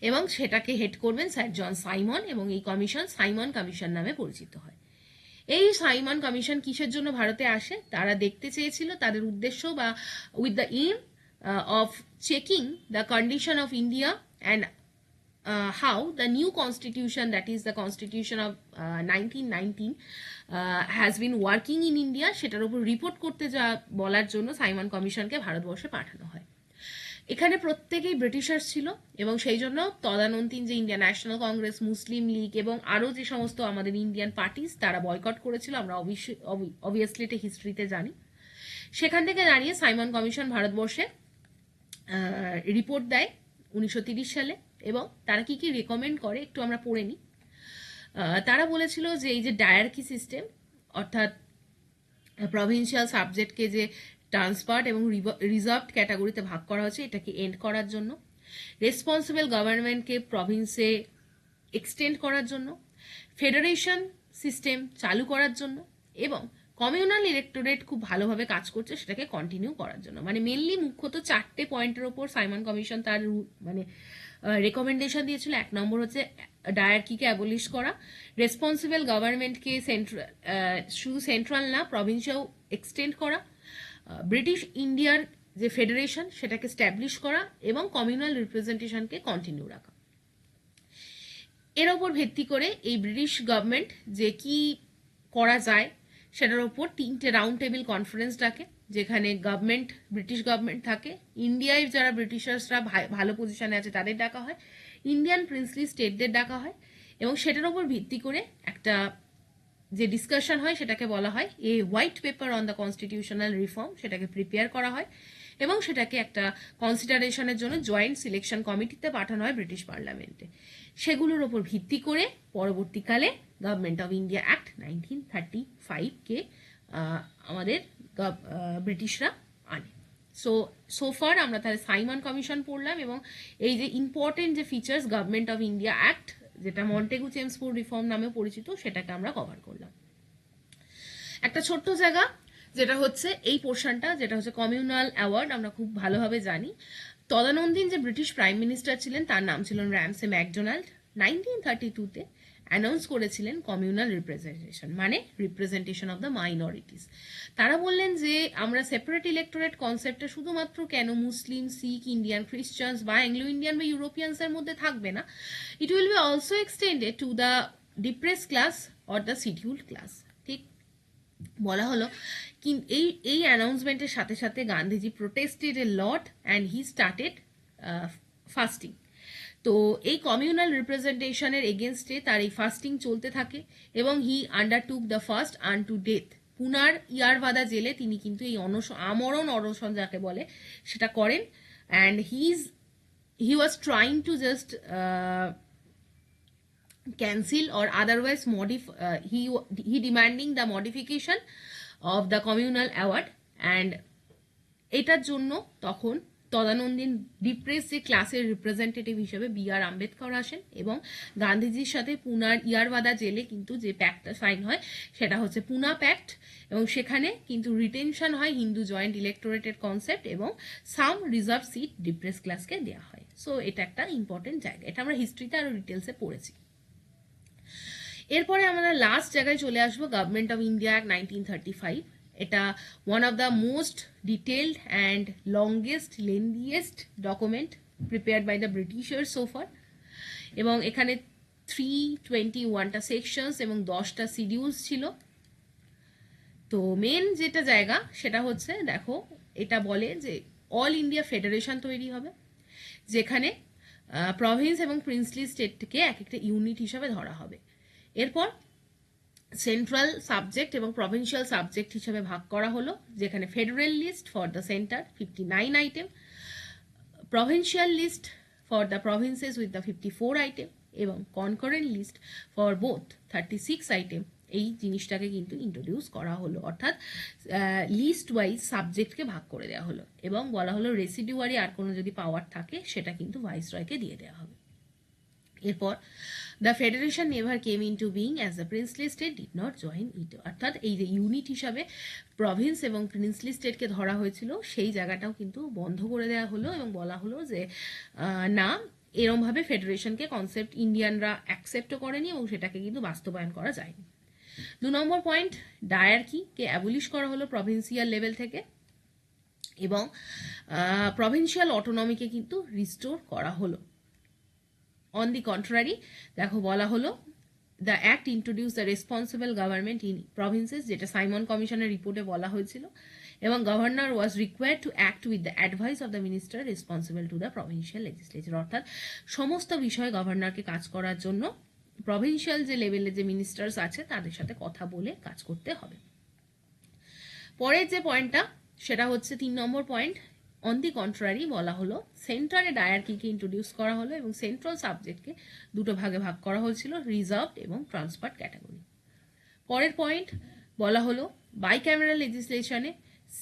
[SPEAKER 1] এবং সেটাকে হেড করবেন স্যার জন সাইমন এবং এই কমিশন সাইমন কমিশন নামে পরিচিত হয়। এই সাইমন কমিশন কিসের জন্য ভারতে আসে? তারা দেখতে চেয়েছিল তাদের উদ্দেশ্য বা with the aim of checking the condition of India and how the new constitution, that is the constitution of 1919, has been working in India, সেটার উপর রিপোর্ট করতে যা বলার জন্য সাইমন কমিশনকে ভারতবর্ষে পাঠানো হয়। এখানে প্রত্যেকেই ব্রিটিশার্স ছিল এবং সেই জন্য তদানীন্তন যে ইন্ডিয়ান ন্যাশনাল কংগ্রেস, মুসলিম লীগ এবং আরও যে সমস্ত আমাদের ইন্ডিয়ান পার্টিস তারা বয়কট করেছিল, আমরা অবভিয়াসলি এটা হিস্ট্রিতে জানি। সেখান থেকে দাঁড়িয়ে সাইমন কমিশন ভারতবর্ষে রিপোর্ট দেয় 1930 সালে এবং তারা কি কি রেকমেন্ড করে একটু আমরা পড়ে নিই। তারা বলেছিল যে এই যে ডায়ার্কি সিস্টেম, অর্থাৎ প্রভিন্সিয়াল সাবজেক্টকে যে ট্রান্সপার্ট এবং রিজার্ভড ক্যাটাগরিতে ভাগ করা হচ্ছে, এটাকে এন্ড করার জন্য, রেসপন্সিবল গভর্নমেন্টকে প্রভিন্সে এক্সটেন্ড করার জন্য, ফেডারেশন সিস্টেম চালু করার জন্য এবং কমিউনাল ইলেক্টোরেট খুব ভালোভাবে কাজ করছে সেটাকে কন্টিনিউ করার জন্য। মানে মেনলি মুখ্যত 4টে পয়েন্টের ওপর সাইমন কমিশন তার মানে রেকমেন্ডেশন দিয়েছিল। 1 নম্বর হচ্ছে ডায়ার্কিকে অ্যাবলিশ করা, রেসপন্সিবল গভর্নমেন্টকে শুধু সেন্ট্রাল না প্রভিন্সেও এক্সটেন্ড করা, ব্রিটিশ ইন্ডিয়ার যে ফেডারেশন সেটাকে স্ট্যাবলিশ করা এবং কমিউনাল রিপ্রেজেন্টেশনকে কন্টিনিউ রাখা। এর ওপর ভিত্তি করে এই ব্রিটিশ গভর্নমেন্ট যে কি করা যায় সেটার ওপর 3টে রাউন্ড টেবিল কনফারেন্স ডাকে, যেখানে গভর্নমেন্ট, ব্রিটিশ গভর্নমেন্ট থাকে, ইন্ডিয়ায় যারা ব্রিটিশার্সরা ভালো পজিশনে আছে তাদের ডাকা হয়, ইন্ডিয়ান প্রিন্সলি স্টেটদের ডাকা হয় এবং সেটার ওপর ভিত্তি করে একটা যে ডিসকাশন হয় সেটাকে বলা হয় a white paper on the constitutional reform, সেটাকে প্রিপেয়ার করা হয় এবং সেটাকে একটা কনসিডারেশনের জন্য জয়েন্ট সিলেকশন কমিটিতে পাঠানো হয় ব্রিটিশ পার্লামেন্টে। সেগুলোর ওপর ভিত্তি করে পরবর্তীকালে গভর্নমেন্ট অফ ইন্ডিয়া অ্যাক্ট 1935কে আমাদের ব্রিটিশরা আনে। সো ফার আমরা তাহলে সাইমন কমিশন পড়লাম এবং এই যে ইম্পর্টেন্ট যে features government of India act, যেটা মন্টেগু চেমসফোর্ড রিফর্ম নামে পরিচিত, সেটাকে আমরা কভার করলাম। একটা ছোট্ট জায়গা যেটা হচ্ছে এই পোর্শনটা, যেটা হচ্ছে কমিউনাল অ্যাওয়ার্ড, আমরা খুব ভালোভাবে জানি তদানীন্তন যে ব্রিটিশ প্রাইম মিনিস্টার ছিলেন তার নাম ছিল র্যামসে ম্যাকডোনাল্ড। 1932-তে অ্যানাউন্স করেছিলেন কমিউনাল রিপ্রেজেন্টেশন, মানে রিপ্রেজেন্টেশন অফ দ্য মাইনরিটিস। তারা বললেন যে আমরা সেপারেট ইলেক্টোরেট কনসেপ্টটা শুধুমাত্র কেন মুসলিম, শিখ, ইন্ডিয়ান, খ্রিস্টানস বা অ্যাংলো ইন্ডিয়ান বা ইউরোপিয়ানসের মধ্যে থাকবে না, it will be also extended to the depress class or the scheduled class. ঠিক বলা হলো। এই অ্যানাউন্সমেন্টের সাথে সাথে Gandhiji protested A lot and he started fasting. তো এই কমিউনাল রিপ্রেজেন্টেশনের এগেনস্টে তার এই ফাস্টিং চলতে থাকে এবং he undertook the first unto death. পুনার ইয়ারভাদা জেলে তিনি কিন্তু এই আমরণ অনশন যাকে বলে সেটা করেন and he was trying to just cancel or otherwise he demanding the modification of the communal award and এটার জন্য তখন তদানীন্তন ডিপ্রেস যে ক্লাসের রিপ্রেজেন্টেটিভ হিসেবে বি.আর. আম্বেদকর আসেন এবং গান্ধীজির সাথে পুনার ইয়ারভাদা জেলে কিন্তু যে প্যাক্টটা সাইন হয় সেটা হচ্ছে পুনা প্যাক্ট এবং সেখানে কিন্তু রিটেনশন হয় হিন্দু জয়েন্ট ইলেক্টোরেটের কনসেপ্ট এবং সাম রিজার্ভ সিট ডিপ্রেস ক্লাসকে দেওয়া হয়। সো এটা একটা ইম্পর্টেন্ট জায়গা, এটা আমরা হিস্ট্রিতে আরো ডিটেলসে পড়েছি। এরপরে আমরা লাস্ট জায়গায় চলে আসবো, গভর্নমেন্ট অফ ইন্ডিয়া অ্যাক্ট 1935। এটা one of the most detailed and longest lengthiest document prepared by the Britishers so far এবং এখানে 321টা সেকশনস এবং 10টা শিডিউলস ছিল। তো মেন যেটা জায়গা সেটা হচ্ছে, দেখো এটা বলে যে অল ইন্ডিয়া ফেডারেশন তৈরি হবে যেখানে প্রভিন্স এবং প্রিন্সলি স্টেটকে এক একটা ইউনিট হিসাবে ধরা হবে। এরপর সেন্ট্রাল সাবজেক্ট এবং প্রভিন্সিয়াল সাবজেক্ট হিসাবে ভাগ করা হলো, যেখানে federal list for the centre 59 item, provincial list for the provinces with the 54 item এবং concurrent list for both 36 item. এই জিনিসটাকে কিন্তু ইন্ট্রোডিউস করা হলো, অর্থাৎ লিস্ট ওয়াইজ সাবজেক্টকে ভাগ করে দেওয়া হলো এবং বলা হলো রেসিডিউয়ারি আর কোনো যদি পাওয়ার থাকে সেটা কিন্তু ভাইসরয়কে দিয়ে দেওয়া হবে। এরপর the federation never came into being as the princely state did not join it, অর্থাৎ এই যে ইউনিট হিসাবে প্রভিন্স এবং প্রিন্সলি স্টেটকে ধরা হয়েছিল সেই জায়গাটাও কিন্তু বন্ধ করে দেওয়া হলো এবং বলা হলো যে না, এরমভাবে ফেডারেশনকে কনসেপ্ট ইন্ডিয়ানরা অ্যাকসেপ্টও করেনি এবং সেটাকে কিন্তু বাস্তবায়ন করা যায়নি। 2 নম্বর পয়েন্ট, ডায়ার্কিকে অ্যাবলিশ করা হলো প্রভিন্সিয়াল লেভেল থেকে এবং প্রভিন্সিয়াল অটোনমিকে কিন্তু রিস্টোর করা হলো। অন দি কন্ট্রারি দেখো বলা হলো the act introduce the responsible government in provinces, যেটা সাইমন কমিশনের রিপোর্টে বলা হয়েছিল, এবং governor was required to act with the advice of the minister responsible to the provincial legislature. অর্থাৎ সমস্ত বিষয়ে গভর্নরকে কাজ করার জন্য প্রভিন্সিয়াল যে লেভেলে যে মিনিস্টার্স আছে তাদের সাথে কথা বলে কাজ করতে হবে। পরের যে পয়েন্টটা সেটা হচ্ছে 3 নম্বর পয়েন্ট। অন দি কন্ট্রারি বলা হলো সেন্টারে ডায়ারকিকে ইন্ট্রোডিউস করা হলো এবং সেন্ট্রাল সাবজেক্টকে দুটো ভাগে ভাগ করা হয়েছিল, রিজার্ভড এবং ট্রান্সফার্ড ক্যাটাগরি। পরের পয়েন্ট বলা হলো বাইক্যামেরাল লেজিসলেশনে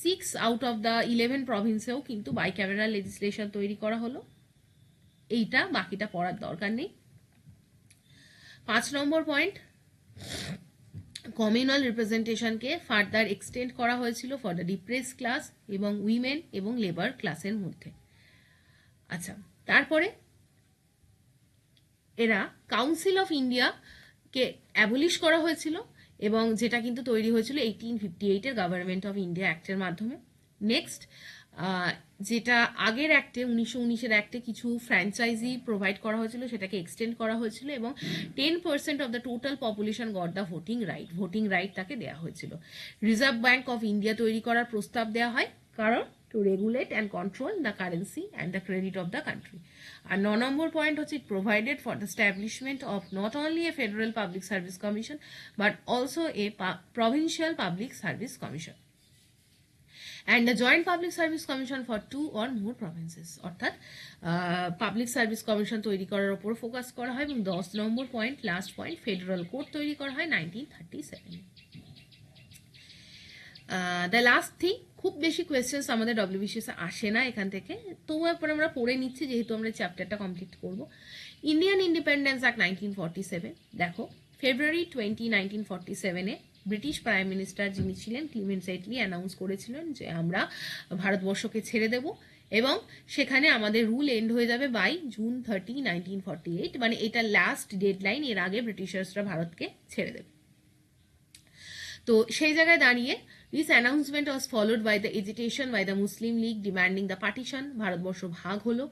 [SPEAKER 1] 6 আউট অফ দ্য 11 প্রভিন্সেও কিন্তু বাইক্যামেরাল লেজিসলেশন তৈরি করা হলো। এইটা বাকিটা পড়ার দরকার নেই। 5 নম্বর পয়েন্ট, কমিউনাল রিপ্রেজেন্টেশনকে ফার্দার এক্সটেন্ড করা হয়েছিল ফর দ্য ডিপ্রেস ক্লাস এবং উইমেন এবং লেবার ক্লাসের মধ্যে। আচ্ছা, তারপরে এরা কাউন্সিল অফ ইন্ডিয়াকে অ্যাবলিশ করা হয়েছিল এবং যেটা কিন্তু তৈরি হয়েছিল 1858-এর গভর্নমেন্ট অফ ইন্ডিয়া অ্যাক্টের মাধ্যমে। নেক্সট, যেটা আগের অ্যাক্টে 1919-এর অ্যাক্টে কিছু ফ্র্যাঞ্চাইজি প্রোভাইড করা হয়েছিল সেটাকে এক্সটেন্ড করা হয়েছিল এবং 10% of the total population got the voting right তাকে দেওয়া হয়েছিল। রিজার্ভ ব্যাঙ্ক অফ ইন্ডিয়া তৈরি করার প্রস্তাব দেওয়া হয়, কারণ to regulate and control the currency and the credit of the country. আর 9 নম্বর পয়েন্ট হচ্ছে it provided for the establishment of not only a federal public service commission but also a provincial public service commission and the joint public service commission for 2 or more provinces। অর্থাৎ public service commission তৈরি করার উপর focus করা হয়। এবং 10 নম্বর point, last point, federal code তৈরি করা হয় 1937। দ্য লাস্ট থিং, খুব বেশি কোয়েশ্চেন্স আমাদের WBCS আসে না এখান থেকে, তবুও পরে আমরা পড়ে নিচ্ছি যেহেতু আমরা চ্যাপ্টারটা কমপ্লিট করব। Indian independence act 1947। দেখো, ফেব্রুয়ারি 20, 1947-এ ব্রিটিশ প্রাইম মিনিস্টার যিনি ছিলেন ক্লিমেন্ট এটলি অ্যানাউন্স করেছিলেন যে আমরা ভারতবর্ষকে ছেড়ে দেব এবং সেখানে আমাদের রুল এন্ড হয়ে যাবে বাই জুন 30, 1948। মানে এটা লাস্ট ডেডলাইন, এর আগে ব্রিটিশার্সরা ভারতকে ছেড়ে দেবে। তো সেই জায়গায় দাঁড়িয়ে this announcement was followed by the agitation by the Muslim League demanding the partition. Bharatvarsha ভাগ হলো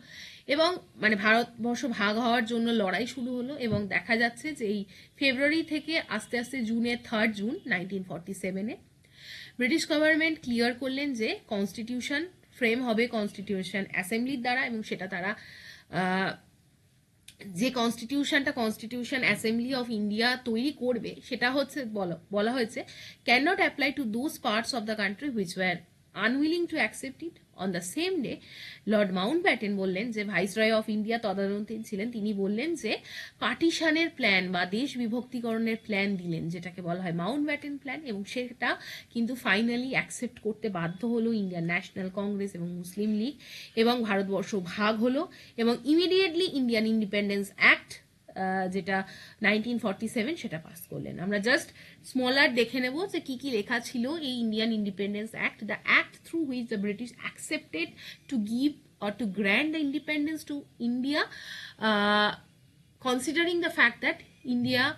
[SPEAKER 1] এবং মানে ভারতবর্ষ ভাগ হওয়ার জন্য লড়াই শুরু হলো এবং দেখা যাচ্ছে যে এই ফেব্রুয়ারি থেকে আস্তে আস্তে জুনের 3 জুন 1947-এ ব্রিটিশ গভর্নমেন্ট ক্লিয়ার করলেন যে কনস্টিটিউশন ফ্রেম হবে কনস্টিটিউশন অ্যাসেম্বলির দ্বারা এবং সেটা তারা যে কনস্টিটিউশন অ্যাসেম্বলি অফ ইন্ডিয়া তৈরি করবে সেটা হচ্ছে বলা হয়েছে can not apply to those parts of the country which were unwilling to accept it. On the same day Lord Mountbatten বললেন, যে ভাইসরয় অফ ইন্ডিয়া তদানীন্তন ছিলেন, তিনি বললেন যে পার্টিশনের প্ল্যান বা দেশ বিভক্তিকরণের প্ল্যান দিলেন যেটাকে বলা হয় মাউন্টব্যাটেন প্ল্যান, এবং সেটা কিন্তু ফাইনালি অ্যাকসেপ্ট করতে বাধ্য হলো ইন্ডিয়ান ন্যাশনাল কংগ্রেস এবং মুসলিম লীগ এবং ভারতবর্ষ ভাগ হলো এবং ইমিডিয়েটলি ইন্ডিয়ান ইন্ডিপেন্ডেন্স অ্যাক্ট যেটা 1947 সেটা পাস করলেন। আমরা জাস্ট স্মলার দেখে নেব যে কি কি লেখা ছিল এই Indian independence act. The act through which the British accepted to give or to grant the independence to India, considering the fact that India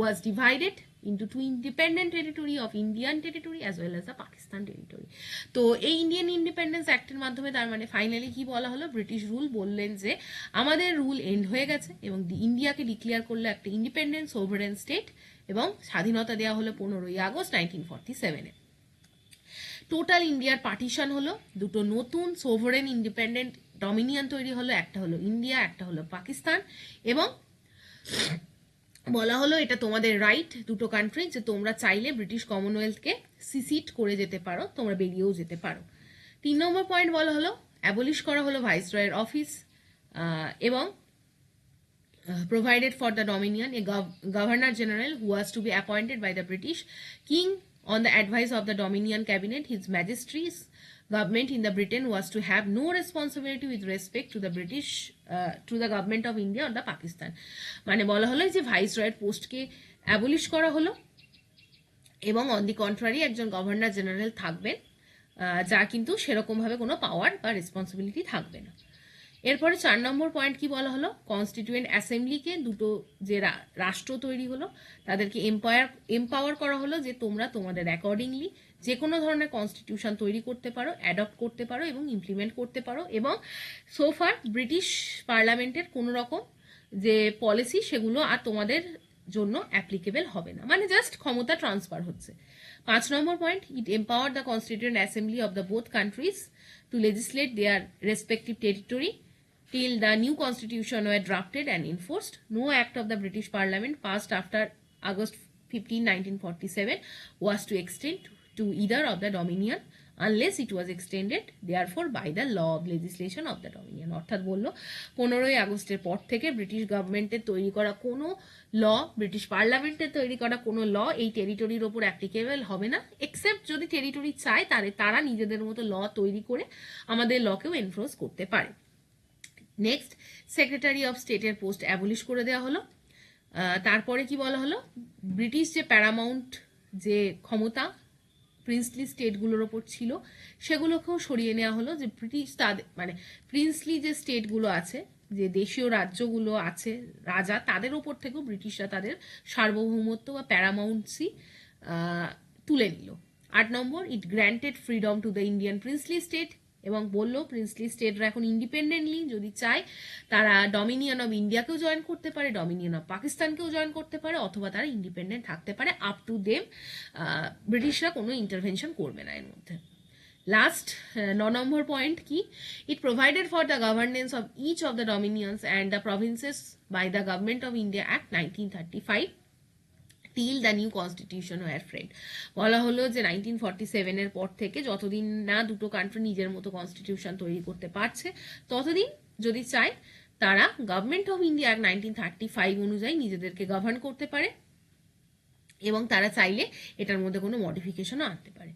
[SPEAKER 1] was divided into 2 independent territory of Indian territory as well as the Pakistan territory। তো এই Indian independence অ্যাক্টের মাধ্যমে তার মানে finally কি বলা হলো, British rule বললেন যে আমাদের রুল এন্ড হয়ে গেছে এবং ইন্ডিয়াকে ডিক্লেয়ার করলো একটা ইন্ডিপেন্ডেন্ট সোভারেন স্টেট এবং স্বাধীনতা দেওয়া হলো 15 আগস্ট 1947-এ। টোটাল ইন্ডিয়ার পার্টিশন হলো, দুটো নতুন সোভারেন ইন্ডিপেন্ডেন্ট ডমিনিয়ন তৈরি হলো, একটা হলো ইন্ডিয়া, একটা হলো পাকিস্তান, এবং বলা হলো এটা তোমাদের রাইট দুটো কান্ট্রি যে তোমরা চাইলে ব্রিটিশ কমনওয়েলথকে সিসিট করে যেতে পারো, তোমরা বেরিয়েও যেতে পারো। 3 নম্বর পয়েন্ট বলা হলো অ্যাবলিশ করা হলো ভাইসরয়ের অফিস এবং provided for the dominion a governor general who was to be appointed by the British king on the advice of the Dominion cabinet. His majesty's government in the Britain was to have no responsibility with respect to the British to the government of India or the Pakistan। মানে বলা হলো যে ভাইসরয়ের পোস্টকে abolish করা হলো এবং on the contrary একজন governor general থাকবেন যা কিন্তু সেরকমভাবে কোনো পাওয়ার বা রেসপন্সিবিলিটি থাকবে না। এরপরে 4 নম্বর পয়েন্ট কি বলা হলো, কনস্টিটিউয়েন্ট অ্যাসেম্বলিকে দুটো যে রাষ্ট্র তৈরি হলো তাদেরকে এম্পাওয়ার করা হলো যে তোমরা তোমাদের অ্যাকর্ডিংলি যে কোনো ধরনের কনস্টিটিউশন তৈরি করতে পারো, অ্যাডপ্ট করতে পারো এবং ইমপ্লিমেন্ট করতে পারো, এবং সোফার ব্রিটিশ পার্লামেন্টের কোনো রকম যে পলিসি সেগুলো আর তোমাদের জন্য অ্যাপ্লিকেবল হবে না, মানে জাস্ট ক্ষমতা ট্রান্সফার হচ্ছে। 5 নম্বর point, it empower the constituent assembly of the both countries to legislate their respective territory till the new constitution were drafted and enforced. No act of the British Parliament passed after August 15, 1947 was to extend to either of the Dominion unless it was extended therefore by the law of legislation of the Dominion. অর্থাৎ বললো 15ই আগস্টের পর থেকে British গভর্নমেন্টের তৈরি করা কোনো ল, British পার্লামেন্টের তৈরি করা কোনো ল এই টেরিটরির ওপর অ্যাপ্লিকেবল হবে না, এক্সেপ্ট যদি টেরিটরি চায় তারা নিজেদের মতো ল তৈরি করে আমাদের লকেও এনফোর্স করতে পারে। নেক্সট, সেক্রেটারি অফ স্টেটের পোস্ট অ্যাবলিশ করে দেওয়া হলো। তারপরে কি বলা হলো, ব্রিটিশ যে প্যারামাউন্ট যে ক্ষমতা প্রিন্সলি স্টেটগুলোর ওপর ছিল সেগুলোকেও সরিয়ে নেওয়া হলো, যে ব্রিটিশ তাদের মানে প্রিন্সলি যে স্টেটগুলো আছে, যে দেশীয় রাজ্যগুলো আছে রাজা, তাদের ওপর থেকেও ব্রিটিশরা তাদের সার্বভৌমত্ব বা প্যারামাউন্টসি তুলে নিল। 8 নম্বর, it granted freedom to the Indian princely state, এবং বললো প্রিন্সলি স্টেটরা এখন ইন্ডিপেন্ডেন্টলি যদি চায় তারা ডমিনিয়ন অফ ইন্ডিয়াকেও জয়েন করতে পারে, ডমিনিয়ন অফ পাকিস্তানকেও জয়েন করতে পারে, অথবা তারা ইন্ডিপেন্ডেন্ট থাকতে পারে, আপ টু দেম, ব্রিটিশরা কোনো ইন্টারভেনশন করবে না এর মধ্যে। লাস্ট 9 নম্বর পয়েন্ট কি, it provided for the governance of each of the dominions and the provinces by the government of India act 1935 till the new constitution were framed. বলা হলো যে 1947 এর পর থেকে যতদিন না দুটো কান্ট্রি নিজের মতো কনস্টিটিউশন তৈরি করতে পারছে ততদিন যদি চায় তারা গভর্নমেন্ট অফ ইন্ডিয়া অ্যাক্ট 1935 অনুযায়ী নিজেদেরকে গভর্ন করতে পারে, এবং তারা চাইলে এটার মধ্যে কোনো মডিফিকেশনও আনতে পারে।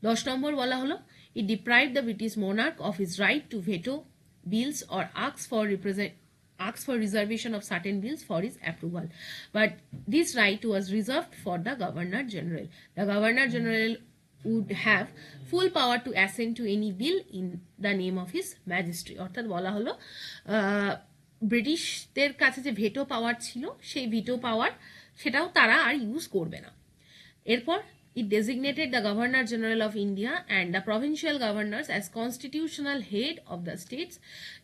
[SPEAKER 1] 10 নম্বর বলা হলো, it deprive the British monarch of his right to veto bills or asks for reservation of certain bills for his approval, but this right was reserved for the Governor General. The Governor General would have full power to assent to any bill in the name of his majesty. অর্থাৎ বলা হলো ব্রিটিশদের কাছে যে veto পাওয়ার ছিল সেই veto পাওয়ার সেটাও তারা আর ইউজ করবে না। এরপর it designated the Governor General of India and the provincial governors as constitutional head of the states.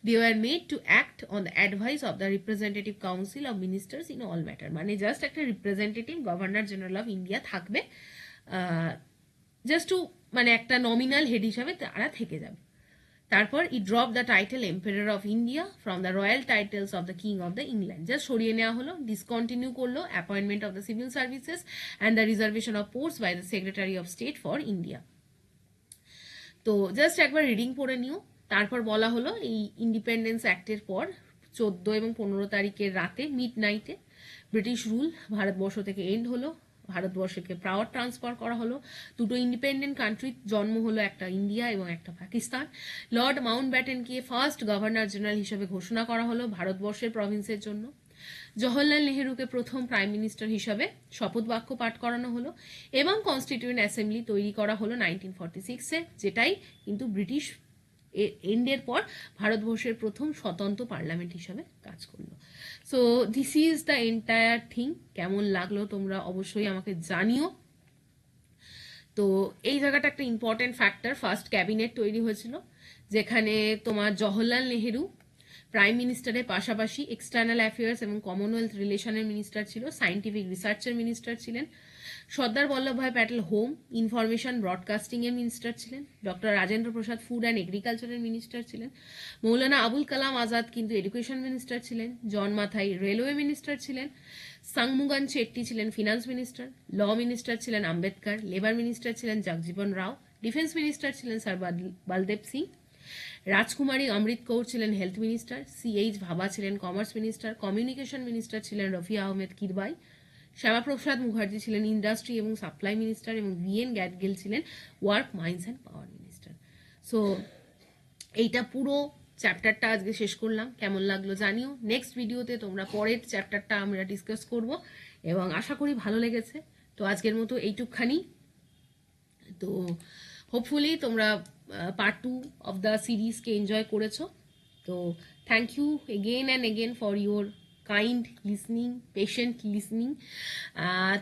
[SPEAKER 1] They were made to act on the advice of the representative council of ministers in all matter. মানে just একটা representative governor general of India থাকবে, just to মানে একটা nominal head হিসাবে তারা থেকে যাবে। তারপর ই drop the title empire of India from the royal titles of the king of the England, just সরিয়ে নেওয়া হলো, ডিসকন্টিনিউ করলো appointment of the civil services and the reservation of post by the secretary of state for India. তো just একবার reading পড়ে নিও। তারপর বলা হলো এই ইন্ডিপেন্ডেন্স অ্যাক্টের পর 14 এবং 15 তারিখের রাতে মিড নাইটে ব্রিটিশ রুল ভারতবর্ষ থেকে এন্ড হলো, ভারতবর্ষকে পাওয়ার ট্রান্সফার করা হলো, দুটো ইন্ডিপেন্ডেন্ট কান্ট্রির জন্ম হলো, একটা ইন্ডিয়া এবং একটা পাকিস্তান। লর্ড মাউন্টব্যাটেনকে ফার্স্ট গভর্নর জেনারেল হিসেবে ঘোষণা করা হলো ভারতবর্ষের প্রভিন্সের জন্য। জওহরলাল নেহেরুকে প্রথম প্রাইম মিনিস্টার হিসাবে শপথ বাক্য পাঠ করানো হলো, এবং কনস্টিটিউয়েন্ট অ্যাসেম্বলি তৈরি করা হলো 1946-এ, যেটাই কিন্তু ব্রিটিশ এন্ডের পর ভারতবর্ষের প্রথম স্বতন্ত্র পার্লামেন্ট হিসাবে কাজ করলো। So this is the entire thing. কেমন লাগলো তোমরা অবশ্যই আমাকে জানিও। তো এই জায়গাটা একটা ইম্পর্টেন্ট ফ্যাক্টর, ফার্স্ট ক্যাবিনেট তৈরি হয়েছিল যেখানে তোমার জওহরলাল নেহেরু প্রাইম মিনিস্টারের পাশাপাশি এক্সটার্নাল অ্যাফেয়ার্স এবং কমনওয়েলথ রিলেশনের মিনিস্টার ছিল, সায়েন্টিফিক রিসার্চের মিনিস্টার ছিলেন, Sardar Vallabhbhai Patel home information broadcasting এর মিনিস্টার ছিলেন, doctor Rajendra Prasad food and এগ্রিকালচারের মিনিস্টার ছিলেন, মৌলানা আবুল কালাম আজাদ কিন্তু এডুকেশন মিনিস্টার ছিলেন, জন মাথাই রেলওয়ে মিনিস্টার ছিলেন, সাংমুগান চেট্টি ছিলেন ফিনান্স মিনিস্টার, ল মিনিস্টার ছিলেন আম্বেদকর, লেবার মিনিস্টার ছিলেন জগজীবন রাও, ডিফেন্স মিনিস্টার ছিলেন স্যার বলদেব সিং, রাজকুমারী অমৃত কৌর ছিলেন হেলথ মিনিস্টার, CH ভাবা ছিলেন কমার্স মিনিস্টার, কমিউনিকেশন মিনিস্টার ছিলেন রফিয়া আহমেদ কিরবাই, শ্যামাপ্রসাদ মুখার্জি ছিলেন ইন্ডাস্ট্রি এবং সাপ্লাই মিনিস্টার, এবং VN গ্যাডগিল ছিলেন work mines and power minister. So এইটা পুরো চ্যাপ্টারটা আজকে শেষ করলাম, কেমন লাগলো জানিও। নেক্সট ভিডিওতে তোমরা পরের চ্যাপ্টারটা আমরা ডিসকাস করব, এবং আশা করি ভালো লেগেছে। তো আজকের মতো এইটুকখানি। তো হোপফুলি তোমরা পার্ট 2 অফ দ্য সিরিজকে এনজয় করেছো। তো thank you again and again for your kind listening, patient listening.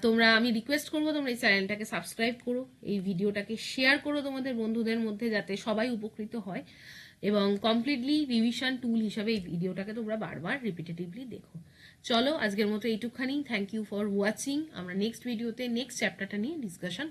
[SPEAKER 1] তোমরা আমি রিকোয়েস্ট করবো তোমরা এই চ্যানেলটাকে সাবস্ক্রাইব করো, এই ভিডিওটাকে শেয়ার করো তোমাদের বন্ধুদের মধ্যে যাতে সবাই উপকৃত হয়, এবং কমপ্লিটলি রিভিশন টুল হিসাবে এই ভিডিওটাকে তোমরা বারবার রিপিটেটিভলি দেখো। চলো আজকের মতো এইটুকখানি। Thank you for watching. আমরা নেক্সট ভিডিওতে নেক্সট চ্যাপ্টারটা নিয়ে ডিসকাশন